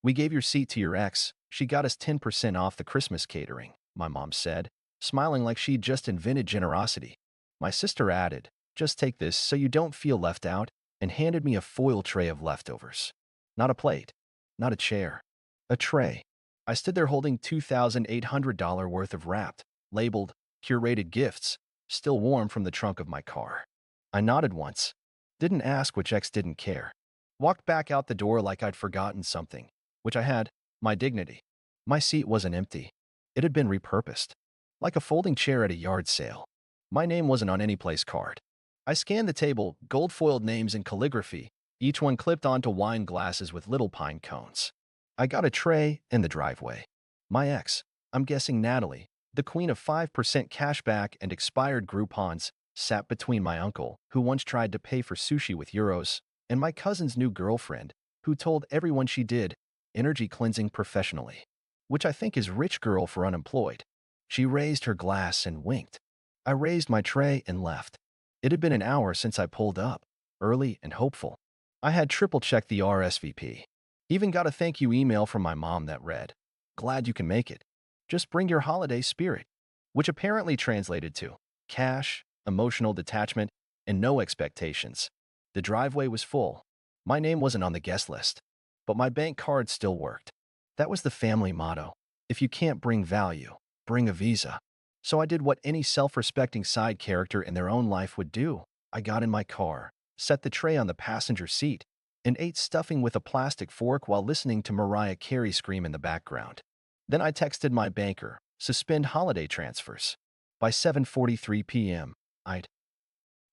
We gave your seat to your ex. She got us 10% off the Christmas catering, my mom said, smiling like she'd just invented generosity. My sister added, just take this so you don't feel left out, and handed me a foil tray of leftovers. Not a plate, not a chair, a tray. I stood there holding $2,800 worth of wrapped, labeled, curated gifts, still warm from the trunk of my car. I nodded once, didn't ask which ex didn't care. Walked back out the door like I'd forgotten something, which I had, my dignity. My seat wasn't empty. It had been repurposed, like a folding chair at a yard sale. My name wasn't on any place card. I scanned the table, gold-foiled names in calligraphy, each one clipped onto wine glasses with little pine cones. I got a tray in the driveway. My ex, I'm guessing Natalie, the queen of 5% cashback and expired Groupons, sat between my uncle, who once tried to pay for sushi with euros, and my cousin's new girlfriend, who told everyone she did energy cleansing professionally, which I think is rich girl for unemployed. She raised her glass and winked. I raised my tray and left. It had been an hour since I pulled up, early and hopeful. I had triple-checked the RSVP. Even got a thank you email from my mom that read, "Glad you can make it. Just bring your holiday spirit," which apparently translated to cash, emotional detachment, and no expectations. The driveway was full. My name wasn't on the guest list, but my bank card still worked. That was the family motto. If you can't bring value, bring a visa. So I did what any self-respecting side character in their own life would do. I got in my car, set the tray on the passenger seat, and ate stuffing with a plastic fork while listening to Mariah Carey scream in the background. Then I texted my banker, suspend holiday transfers. By 7:43 p.m., I'd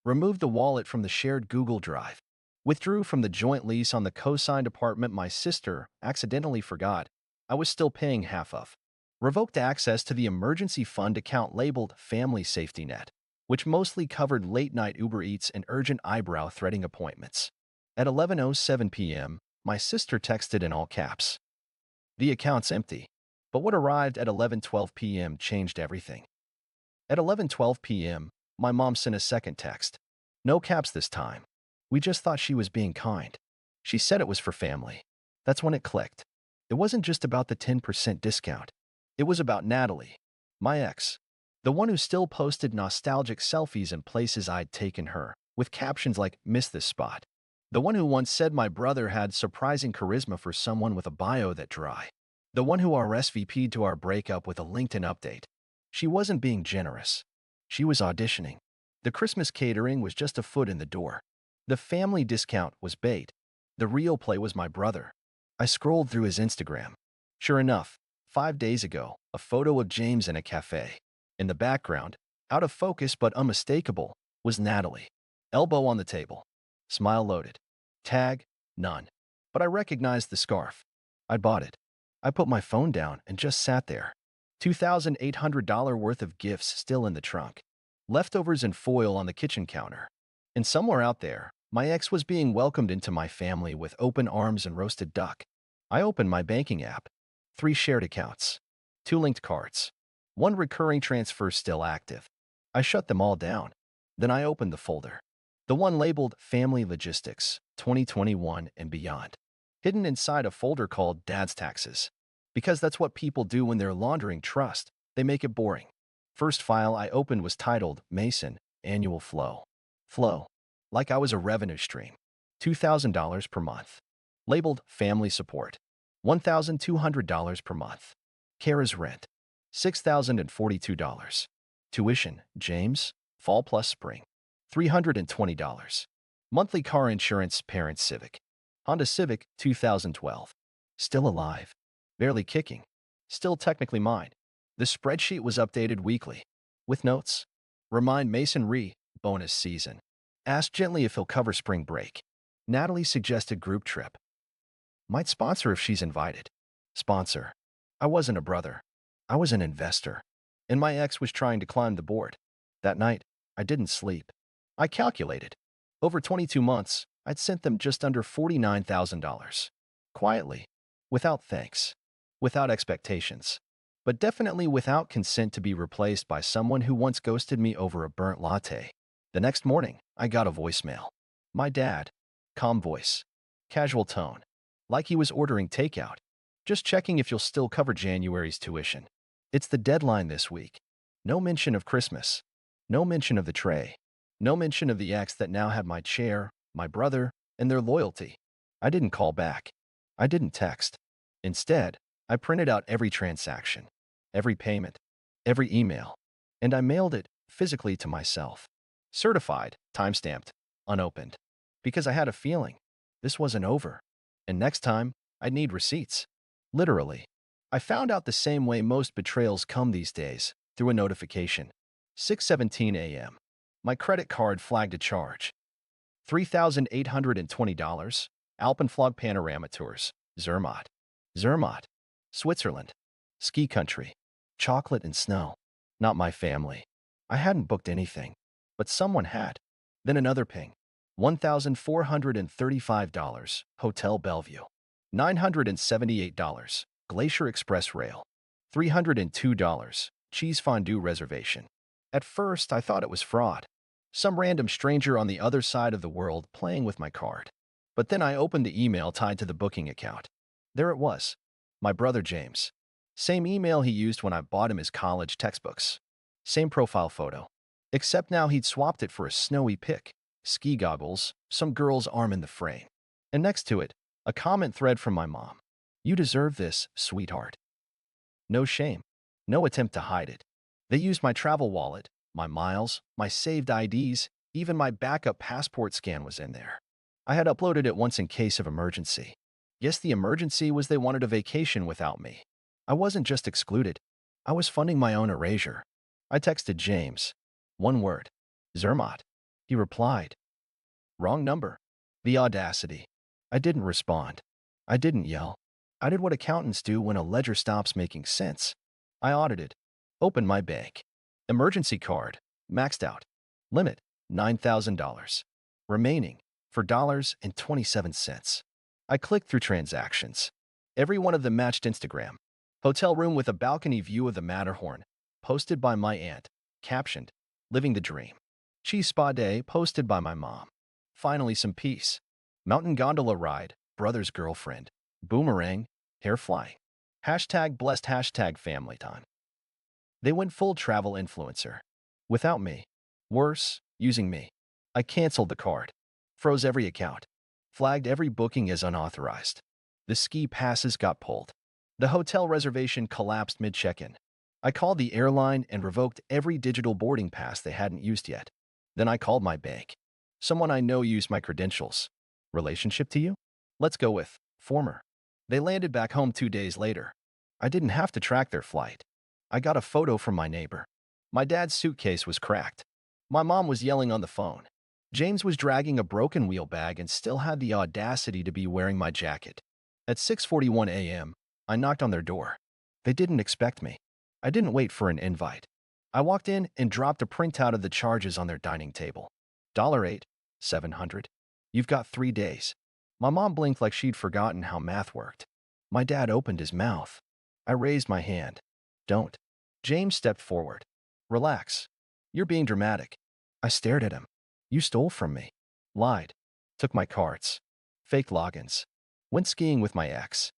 removed the wallet from the shared Google Drive, withdrew from the joint lease on the co-signed apartment my sister accidentally forgot I was still paying half of, revoked access to the emergency fund account labeled Family Safety Net, which mostly covered late-night Uber Eats and urgent eyebrow-threading appointments. At 11:07 p.m., my sister texted in all caps, "The account's empty." But what arrived at 11:12 p.m. changed everything. At 11:12 p.m., my mom sent a second text. No caps this time. "We just thought she was being kind." She said it was for family. That's when it clicked. It wasn't just about the 10% discount. It was about Natalie, my ex, the one who still posted nostalgic selfies in places I'd taken her, with captions like, "Miss this spot." The one who once said my brother had surprising charisma for someone with a bio that dry. The one who RSVP'd to our breakup with a LinkedIn update. She wasn't being generous. She was auditioning. The Christmas catering was just a foot in the door. The family discount was bait. The real play was my brother. I scrolled through his Instagram. Sure enough, 5 days ago, a photo of James in a cafe. In the background, out of focus but unmistakable, was Natalie. Elbow on the table. Smile loaded. Tag, none. But I recognized the scarf. I bought it. I put my phone down and just sat there. $2,800 worth of gifts still in the trunk. Leftovers in foil on the kitchen counter. And somewhere out there, my ex was being welcomed into my family with open arms and roasted duck. I opened my banking app. 3 shared accounts. 2 linked cards. 1 recurring transfer still active. I shut them all down. Then I opened the folder. The one labeled Family Logistics, 2021 and beyond. Hidden inside a folder called Dad's Taxes. Because that's what people do when they're laundering trust. They make it boring. First file I opened was titled Mason, Annual Flow. Flow. Like I was a revenue stream. $2,000 per month. Labeled Family Support. $1,200 per month. Kara's rent. $6,042. Tuition, James, Fall plus Spring. $320. Monthly car insurance, Parents Civic. Honda Civic, 2012. Still alive. Barely kicking. Still technically mine. The spreadsheet was updated weekly. With notes. Remind Mason bonus season. Ask gently if he'll cover spring break. Natalie suggested group trip. Might sponsor if she's invited. Sponsor. I wasn't a brother. I was an investor. And my ex was trying to climb the board. That night, I didn't sleep. I calculated. Over 22 months, I'd sent them just under $49,000. Quietly. Without thanks. Without expectations. But definitely without consent to be replaced by someone who once ghosted me over a burnt latte. The next morning, I got a voicemail. My dad. Calm voice. Casual tone. Like he was ordering takeout. Just checking if you'll still cover January's tuition. It's the deadline this week. No mention of Christmas. No mention of the tray. No mention of the ex that now had my chair, my brother, and their loyalty. I didn't call back. I didn't text. Instead, I printed out every transaction, every payment, every email, and I mailed it physically to myself. Certified, time-stamped, unopened. Because I had a feeling this wasn't over. And next time, I'd need receipts. Literally. I found out the same way most betrayals come these days, through a notification. 6:17 a.m. My credit card flagged a charge. $3,820. Alpenflog Panorama Tours. Zermatt. Zermatt. Switzerland. Ski country. Chocolate and snow. Not my family. I hadn't booked anything. But someone had. Then another ping. $1,435. Hotel Bellevue. $978. Glacier Express Rail. $302. Cheese fondue reservation. At first, I thought it was fraud. Some random stranger on the other side of the world playing with my card. But then I opened the email tied to the booking account. There it was. My brother James. Same email he used when I bought him his college textbooks. Same profile photo. Except now he'd swapped it for a snowy pic, ski goggles, some girl's arm in the frame. And next to it, a comment thread from my mom. You deserve this, sweetheart. No shame. No attempt to hide it. They used my travel wallet, my miles, my saved IDs, even my backup passport scan was in there. I had uploaded it once in case of emergency. Yes, the emergency was they wanted a vacation without me. I wasn't just excluded. I was funding my own erasure. I texted James. One word. Zermatt. He replied. Wrong number. The audacity. I didn't respond. I didn't yell. I did what accountants do when a ledger stops making sense. I audited. Opened my bank. Emergency card. Maxed out. Limit. $9,000. Remaining. For $0.27. I clicked through transactions. Every one of them matched Instagram. Hotel room with a balcony view of the Matterhorn. Posted by my aunt. Captioned. Living the dream. Cheese spa day. Posted by my mom. Finally some peace. Mountain gondola ride. Brother's girlfriend. Boomerang. Hair flying. Hashtag blessed. Hashtag family time. They went full travel influencer. Without me. Worse, using me. I canceled the card. Froze every account. Flagged every booking as unauthorized. The ski passes got pulled. The hotel reservation collapsed mid-check-in. I called the airline and revoked every digital boarding pass they hadn't used yet. Then I called my bank. Someone I know used my credentials. Relationship to you? Let's go with former. They landed back home 2 days later. I didn't have to track their flight. I got a photo from my neighbor. My dad's suitcase was cracked. My mom was yelling on the phone. James was dragging a broken wheel bag and still had the audacity to be wearing my jacket. At 6:41 a.m., I knocked on their door. They didn't expect me. I didn't wait for an invite. I walked in and dropped a printout of the charges on their dining table. $8, $700. You've got 3 days. My mom blinked like she'd forgotten how math worked. My dad opened his mouth. I raised my hand. Don't. James stepped forward. Relax. You're being dramatic. I stared at him. You stole from me. Lied. Took my cards. Fake logins. Went skiing with my ex.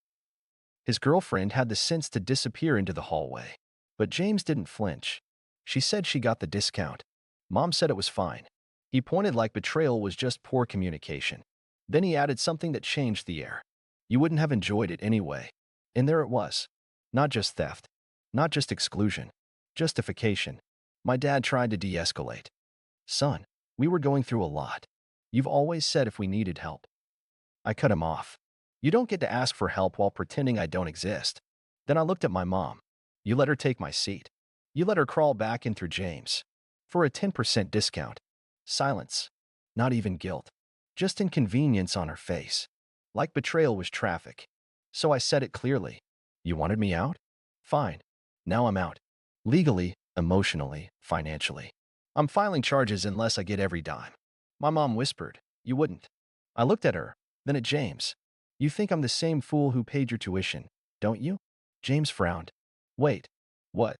His girlfriend had the sense to disappear into the hallway. But James didn't flinch. She said she got the discount. Mom said it was fine. He pointed like betrayal was just poor communication. Then he added something that changed the air. You wouldn't have enjoyed it anyway. And there it was. Not just theft. Not just exclusion. Justification. My dad tried to de-escalate. Son, we were going through a lot. You've always said if we needed help. I cut him off. You don't get to ask for help while pretending I don't exist. Then I looked at my mom. You let her take my seat. You let her crawl back in through James. For a 10% discount. Silence. Not even guilt. Just inconvenience on her face. Like betrayal was traffic. So I said it clearly. You wanted me out? Fine. Now I'm out. Legally, emotionally, financially. I'm filing charges unless I get every dime. My mom whispered, you wouldn't. I looked at her, then at James. You think I'm the same fool who paid your tuition, don't you? James frowned. Wait. What?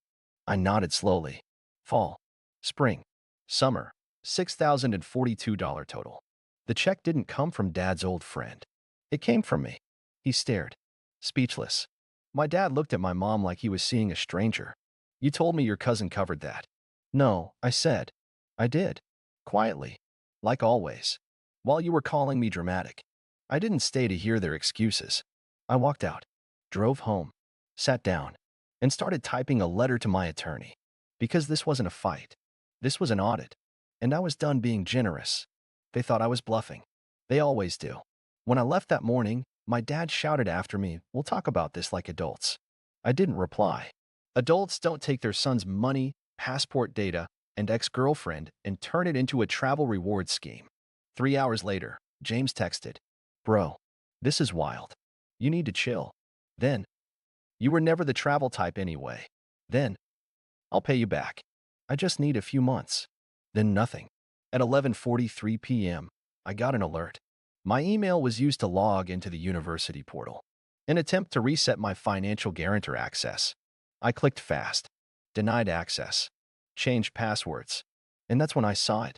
I nodded slowly. Fall. Spring. Summer. $6,042 total. The check didn't come from Dad's old friend. It came from me. He stared. Speechless. My dad looked at my mom like he was seeing a stranger. You told me your cousin covered that. No, I said. I did. Quietly. Like always. While you were calling me dramatic. I didn't stay to hear their excuses. I walked out, drove home, sat down, and started typing a letter to my attorney. Because this wasn't a fight. This was an audit. And I was done being generous. They thought I was bluffing. They always do. When I left that morning, my dad shouted after me, "We'll talk about this like adults." I didn't reply. Adults don't take their son's money, passport data, and ex-girlfriend and turn it into a travel reward scheme. 3 hours later, James texted, "Bro, this is wild. You need to chill." Then, "You were never the travel type anyway." Then, "I'll pay you back. I just need a few months." Then nothing. At 11:43 p.m., I got an alert. My email was used to log into the university portal. An attempt to reset my financial guarantor access. I clicked fast. Denied access. Changed passwords. And that's when I saw it.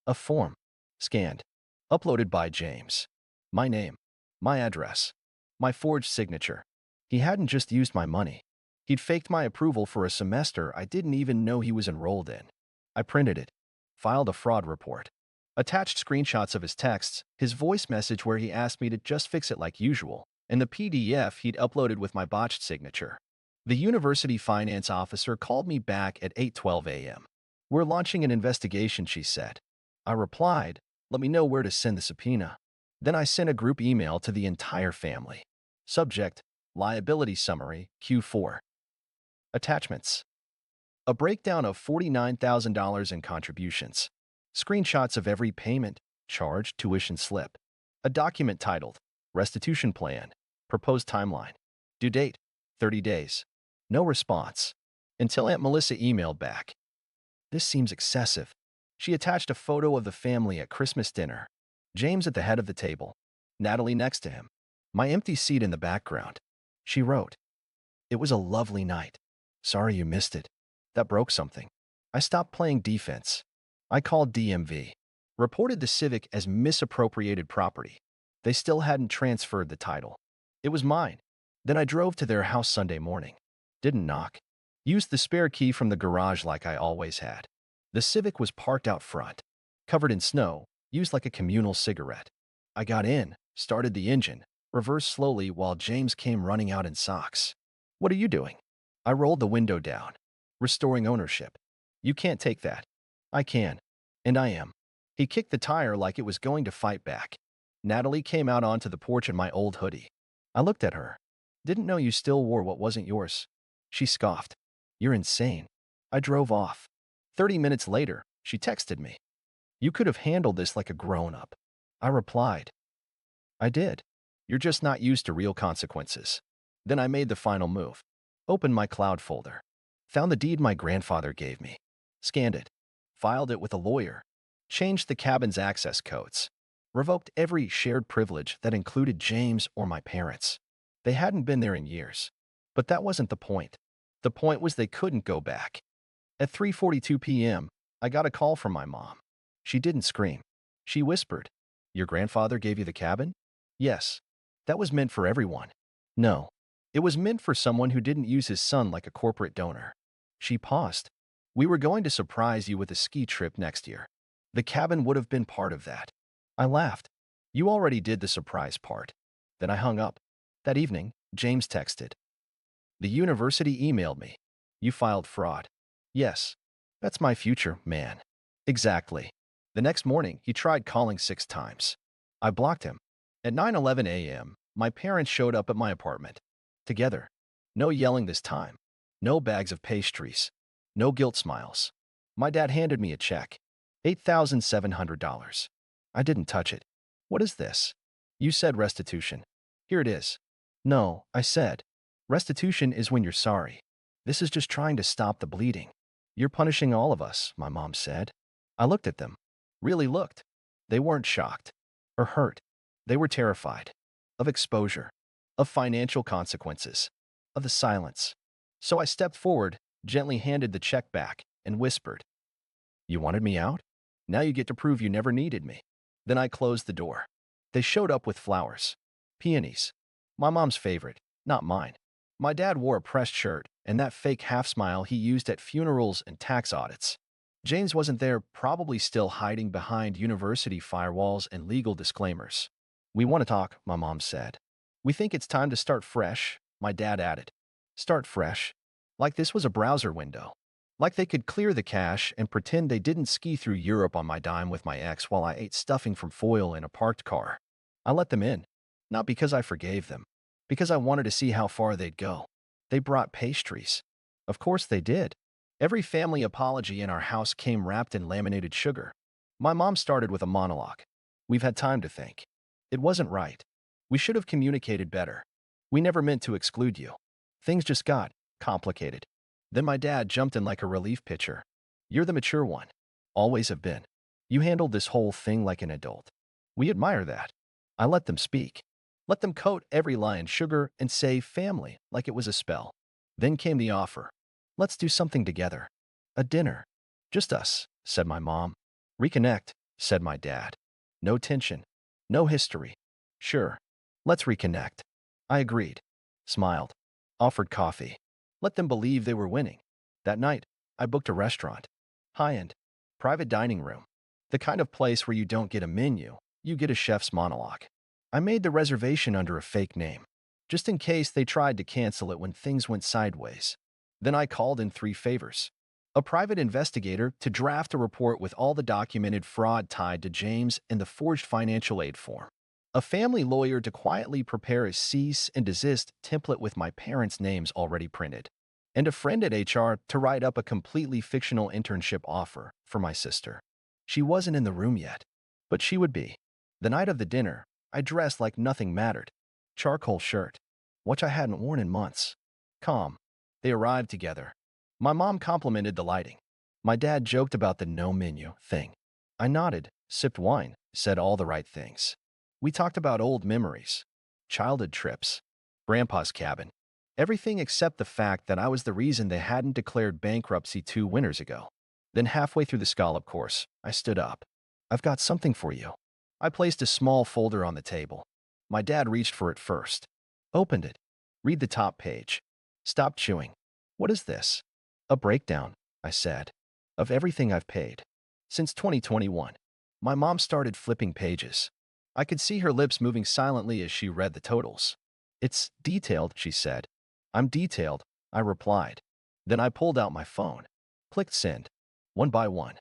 A form. Scanned. Uploaded by James. My name. My address. My forged signature. He hadn't just used my money. He'd faked my approval for a semester I didn't even know he was enrolled in. I printed it. Filed a fraud report. Attached screenshots of his texts, his voice message where he asked me to just fix it like usual, and the PDF he'd uploaded with my botched signature. The university finance officer called me back at 8:12 a.m. "We're launching an investigation," she said. I replied, "Let me know where to send the subpoena." Then I sent a group email to the entire family. Subject: Liability Summary, Q4. Attachments: a breakdown of $49,000 in contributions. Screenshots of every payment, charge, tuition slip. A document titled, Restitution Plan, Proposed Timeline. Due date, 30 days. No response. Until Aunt Melissa emailed back. "This seems excessive." She attached a photo of the family at Christmas dinner. James at the head of the table. Natalie next to him. My empty seat in the background. She wrote, "It was a lovely night. Sorry you missed it. That broke something." I stopped playing defense. I called DMV. Reported the Civic as misappropriated property. They still hadn't transferred the title. It was mine. Then I drove to their house Sunday morning. Didn't knock. Used the spare key from the garage like I always had. The Civic was parked out front. Covered in snow, used like a communal cigarette. I got in, started the engine, reversed slowly while James came running out in socks. "What are you doing?" I rolled the window down. "Restoring ownership." "You can't take that." "I can. And I am." He kicked the tire like it was going to fight back. Natalie came out onto the porch in my old hoodie. I looked at her. "Didn't know you still wore what wasn't yours." She scoffed. "You're insane." I drove off. 30 minutes later, she texted me. "You could have handled this like a grown-up." I replied, "I did. You're just not used to real consequences." Then I made the final move. Opened my cloud folder. Found the deed my grandfather gave me. Scanned it. Filed it with a lawyer. Changed the cabin's access codes. Revoked every shared privilege that included James or my parents. They hadn't been there in years. But that wasn't the point. The point was they couldn't go back. At 3:42 p.m., I got a call from my mom. She didn't scream. She whispered, "Your grandfather gave you the cabin?" "Yes." "That was meant for everyone." "No. It was meant for someone who didn't use his son like a corporate donor." She paused. "We were going to surprise you with a ski trip next year. The cabin would have been part of that." I laughed. "You already did the surprise part." Then I hung up. That evening, James texted. "The university emailed me. You filed fraud." "Yes. That's my future, man." "Exactly." The next morning, he tried calling 6 times. I blocked him. At 9:11 a.m., my parents showed up at my apartment. Together. No yelling this time. No bags of pastries. No guilt smiles. My dad handed me a check. $8,700. I didn't touch it. "What is this?" "You said restitution." "Here it is." "No," I said. "Restitution is when you're sorry. This is just trying to stop the bleeding." "You're punishing all of us," my mom said. I looked at them. Really looked. They weren't shocked. Or hurt. They were terrified. Of exposure. Of financial consequences. Of the silence. So I stepped forward, gently handed the check back, and whispered, "You wanted me out? Now you get to prove you never needed me." Then I closed the door. They showed up with flowers. Peonies. My mom's favorite. Not mine. My dad wore a pressed shirt and that fake half-smile he used at funerals and tax audits. James wasn't there, probably still hiding behind university firewalls and legal disclaimers. We want to talk, my mom said. We think it's time to start fresh, my dad added. Start fresh? Like this was a browser window. Like they could clear the cache and pretend they didn't ski through Europe on my dime with my ex while I ate stuffing from foil in a parked car. I let them in. Not because I forgave them. Because I wanted to see how far they'd go. They brought pastries. Of course they did. Every family apology in our house came wrapped in laminated sugar. My mom started with a monologue. We've had time to think. It wasn't right. We should have communicated better. We never meant to exclude you. Things just got complicated. Then my dad jumped in like a relief pitcher. You're the mature one. Always have been. You handled this whole thing like an adult. We admire that. I let them speak. Let them coat every lie in sugar and say family like it was a spell. Then came the offer. Let's do something together. A dinner. Just us, said my mom. Reconnect, said my dad. No tension. No history. Sure. Let's reconnect. I agreed. Smiled. Offered coffee. Let them believe they were winning. That night, I booked a restaurant. High-end. Private dining room. The kind of place where you don't get a menu, you get a chef's monologue. I made the reservation under a fake name, just in case they tried to cancel it when things went sideways. Then I called in 3 favors. A private investigator to draft a report with all the documented fraud tied to James and the forged financial aid form. A family lawyer to quietly prepare a cease and desist template with my parents' names already printed. And a friend at HR to write up a completely fictional internship offer for my sister. She wasn't in the room yet, but she would be. The night of the dinner, I dressed like nothing mattered. Charcoal shirt, which I hadn't worn in months. Calm. They arrived together. My mom complimented the lighting. My dad joked about the no menu thing. I nodded, sipped wine, said all the right things. We talked about old memories, childhood trips, Grandpa's cabin, everything except the fact that I was the reason they hadn't declared bankruptcy 2 winters ago. Then halfway through the scallop course, I stood up. I've got something for you. I placed a small folder on the table. My dad reached for it first. Opened it. Read the top page. Stopped chewing. What is this? A breakdown, I said, of everything I've paid. Since 2021. My mom started flipping pages. I could see her lips moving silently as she read the totals. It's detailed, she said. I'm detailed, I replied. Then I pulled out my phone. Clicked send. One by one.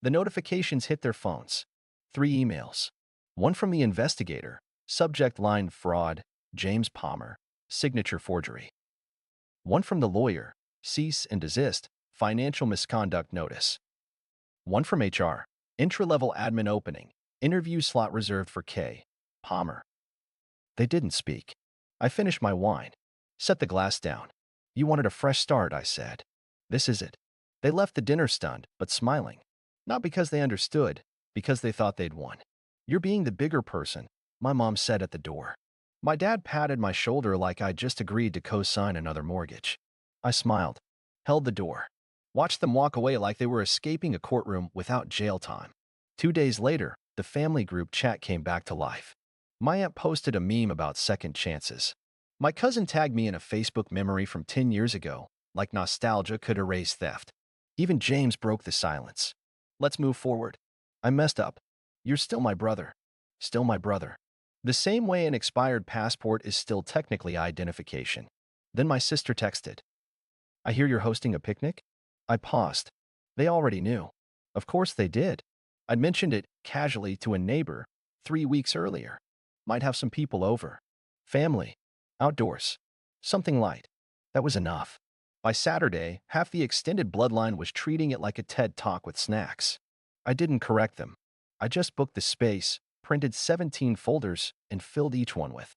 The notifications hit their phones. 3 emails. One from the investigator. Subject line fraud, James Palmer. Signature forgery. One from the lawyer. Cease and desist, financial misconduct notice. One from HR. Intra-level admin opening. Interview slot reserved for K. Palmer. They didn't speak. I finished my wine. Set the glass down. You wanted a fresh start, I said. This is it. They left the dinner stunned, but smiling. Not because they understood, because they thought they'd won. You're being the bigger person, my mom said at the door. My dad patted my shoulder like I'd just agreed to co-sign another mortgage. I smiled, held the door, watched them walk away like they were escaping a courtroom without jail time. 2 days later, the family group chat came back to life. My aunt posted a meme about second chances. My cousin tagged me in a Facebook memory from 10 years ago, like nostalgia could erase theft. Even James broke the silence. Let's move forward. I messed up. You're still my brother. Still my brother. The same way an expired passport is still technically identification. Then my sister texted. I hear you're hosting a picnic? I paused. They already knew. Of course they did. I'd mentioned it casually to a neighbor 3 weeks earlier. Might have some people over. Family. Outdoors. Something light. That was enough. By Saturday, half the extended bloodline was treating it like a TED Talk with snacks. I didn't correct them. I just booked the space, printed 17 folders, and filled each one with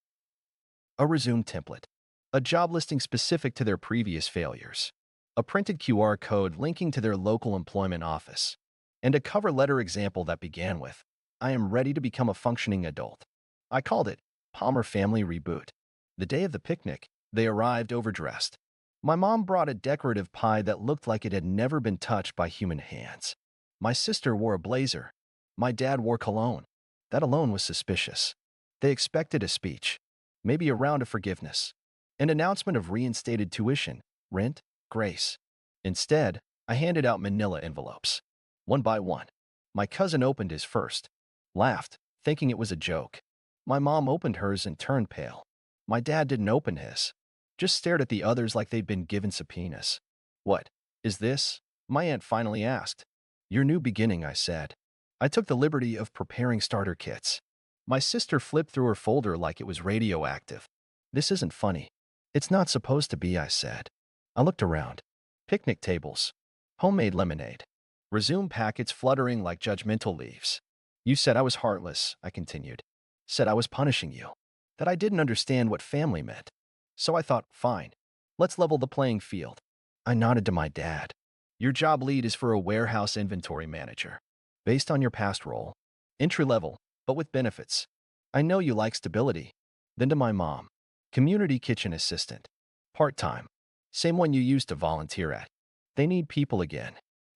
a resume template, a job listing specific to their previous failures, a printed QR code linking to their local employment office, and a cover letter example that began with, I am ready to become a functioning adult. I called it Palmer Family Reboot. The day of the picnic, they arrived overdressed. My mom brought a decorative pie that looked like it had never been touched by human hands. My sister wore a blazer. My dad wore cologne. That alone was suspicious. They expected a speech, maybe a round of forgiveness, An announcement of reinstated tuition, rent, grace. Instead, I handed out manila envelopes. One by one. My cousin opened his first. Laughed, thinking it was a joke. My mom opened hers and turned pale. My dad didn't open his. Just stared at the others like they'd been given subpoenas. What is this? My aunt finally asked. Your new beginning, I said. I took the liberty of preparing starter kits. My sister flipped through her folder like it was radioactive. This isn't funny. It's not supposed to be, I said. I looked around. Picnic tables. Homemade lemonade. Resume packets fluttering like judgmental leaves. You said I was heartless, I continued. Said I was punishing you. That I didn't understand what family meant. So I thought, fine. Let's level the playing field. I nodded to my dad. Your job lead is for a warehouse inventory manager. Based on your past role. Entry level, but with benefits. I know you like stability. Then to my mom. Community kitchen assistant. Part-time. Same one you used to volunteer at. They need people again.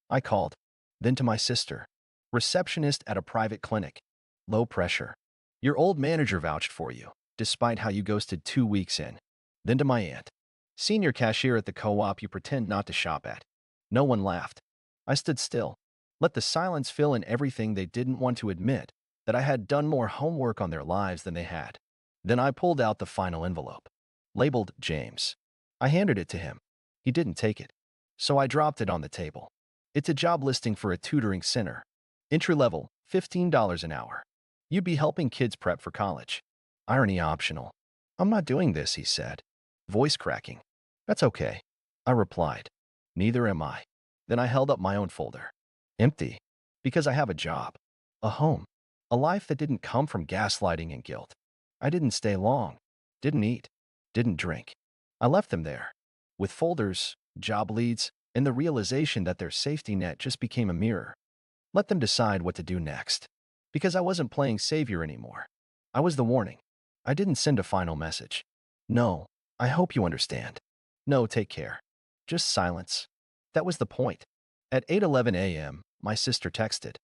I called. Then to my sister. Receptionist at a private clinic. Low pressure. Your old manager vouched for you, despite how you ghosted 2 weeks in. Then to my aunt. Senior cashier at the co-op you pretend not to shop at. No one laughed. I stood still. Let the silence fill in everything they didn't want to admit, that I had done more homework on their lives than they had. Then I pulled out the final envelope. Labeled James. I handed it to him. He didn't take it. So I dropped it on the table. It's a job listing for a tutoring center. Entry level, $15 an hour. You'd be helping kids prep for college. Irony optional. I'm not doing this, he said. Voice cracking. That's okay. I replied. Neither am I. Then I held up my own folder. Empty. Because I have a job. A home. A life that didn't come from gaslighting and guilt. I didn't stay long. Didn't eat. Didn't drink. I left them there. With folders, job leads, and the realization that their safety net just became a mirror. Let them decide what to do next. Because I wasn't playing savior anymore. I was the warning. I didn't send a final message. No, I hope you understand. No, take care. Just silence. That was the point. At 8:11 a.m., my sister texted.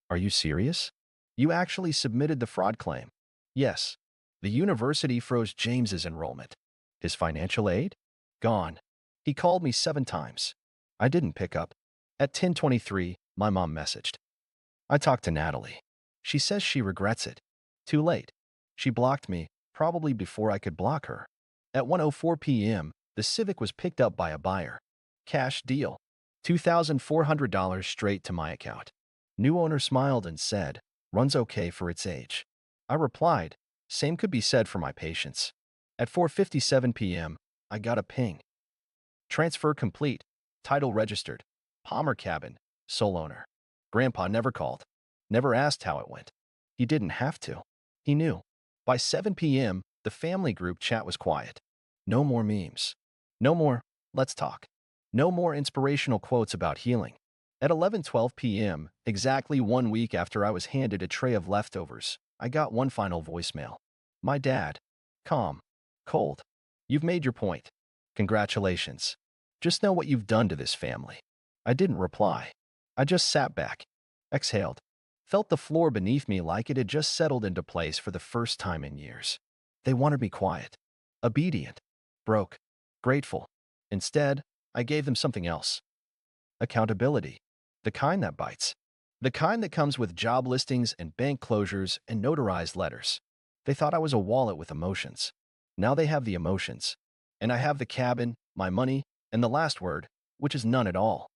Are you serious? You actually submitted the fraud claim? Yes. The university froze James's enrollment. His financial aid? Gone. He called me 7 times. I didn't pick up. At 10:23, my mom messaged. I talked to Natalie. She says she regrets it. Too late. She blocked me, probably before I could block her. At 1:04 p.m., the Civic was picked up by a buyer. Cash deal. $2,400 straight to my account. New owner smiled and said, runs okay for its age. I replied, same could be said for my patience. At 4:57 p.m., I got a ping. Transfer complete. Title registered. Palmer cabin. Sole owner. Grandpa never called. Never asked how it went. He didn't have to. He knew. By 7 p.m., the family group chat was quiet. No more memes. No more, let's talk. No more inspirational quotes about healing. At 11:12 p.m., exactly 1 week after I was handed a tray of leftovers, I got one final voicemail. My dad. Calm. Cold. You've made your point. Congratulations. Just know what you've done to this family. I didn't reply. I just sat back. Exhaled. Felt the floor beneath me like it had just settled into place for the first time in years. They wanted me quiet. Obedient. Broke. Grateful. Instead, I gave them something else. Accountability. The kind that bites. The kind that comes with job listings and bank closures and notarized letters. They thought I was a wallet with emotions. Now they have the emotions. And I have the cabin, my money, and the last word, which is none at all.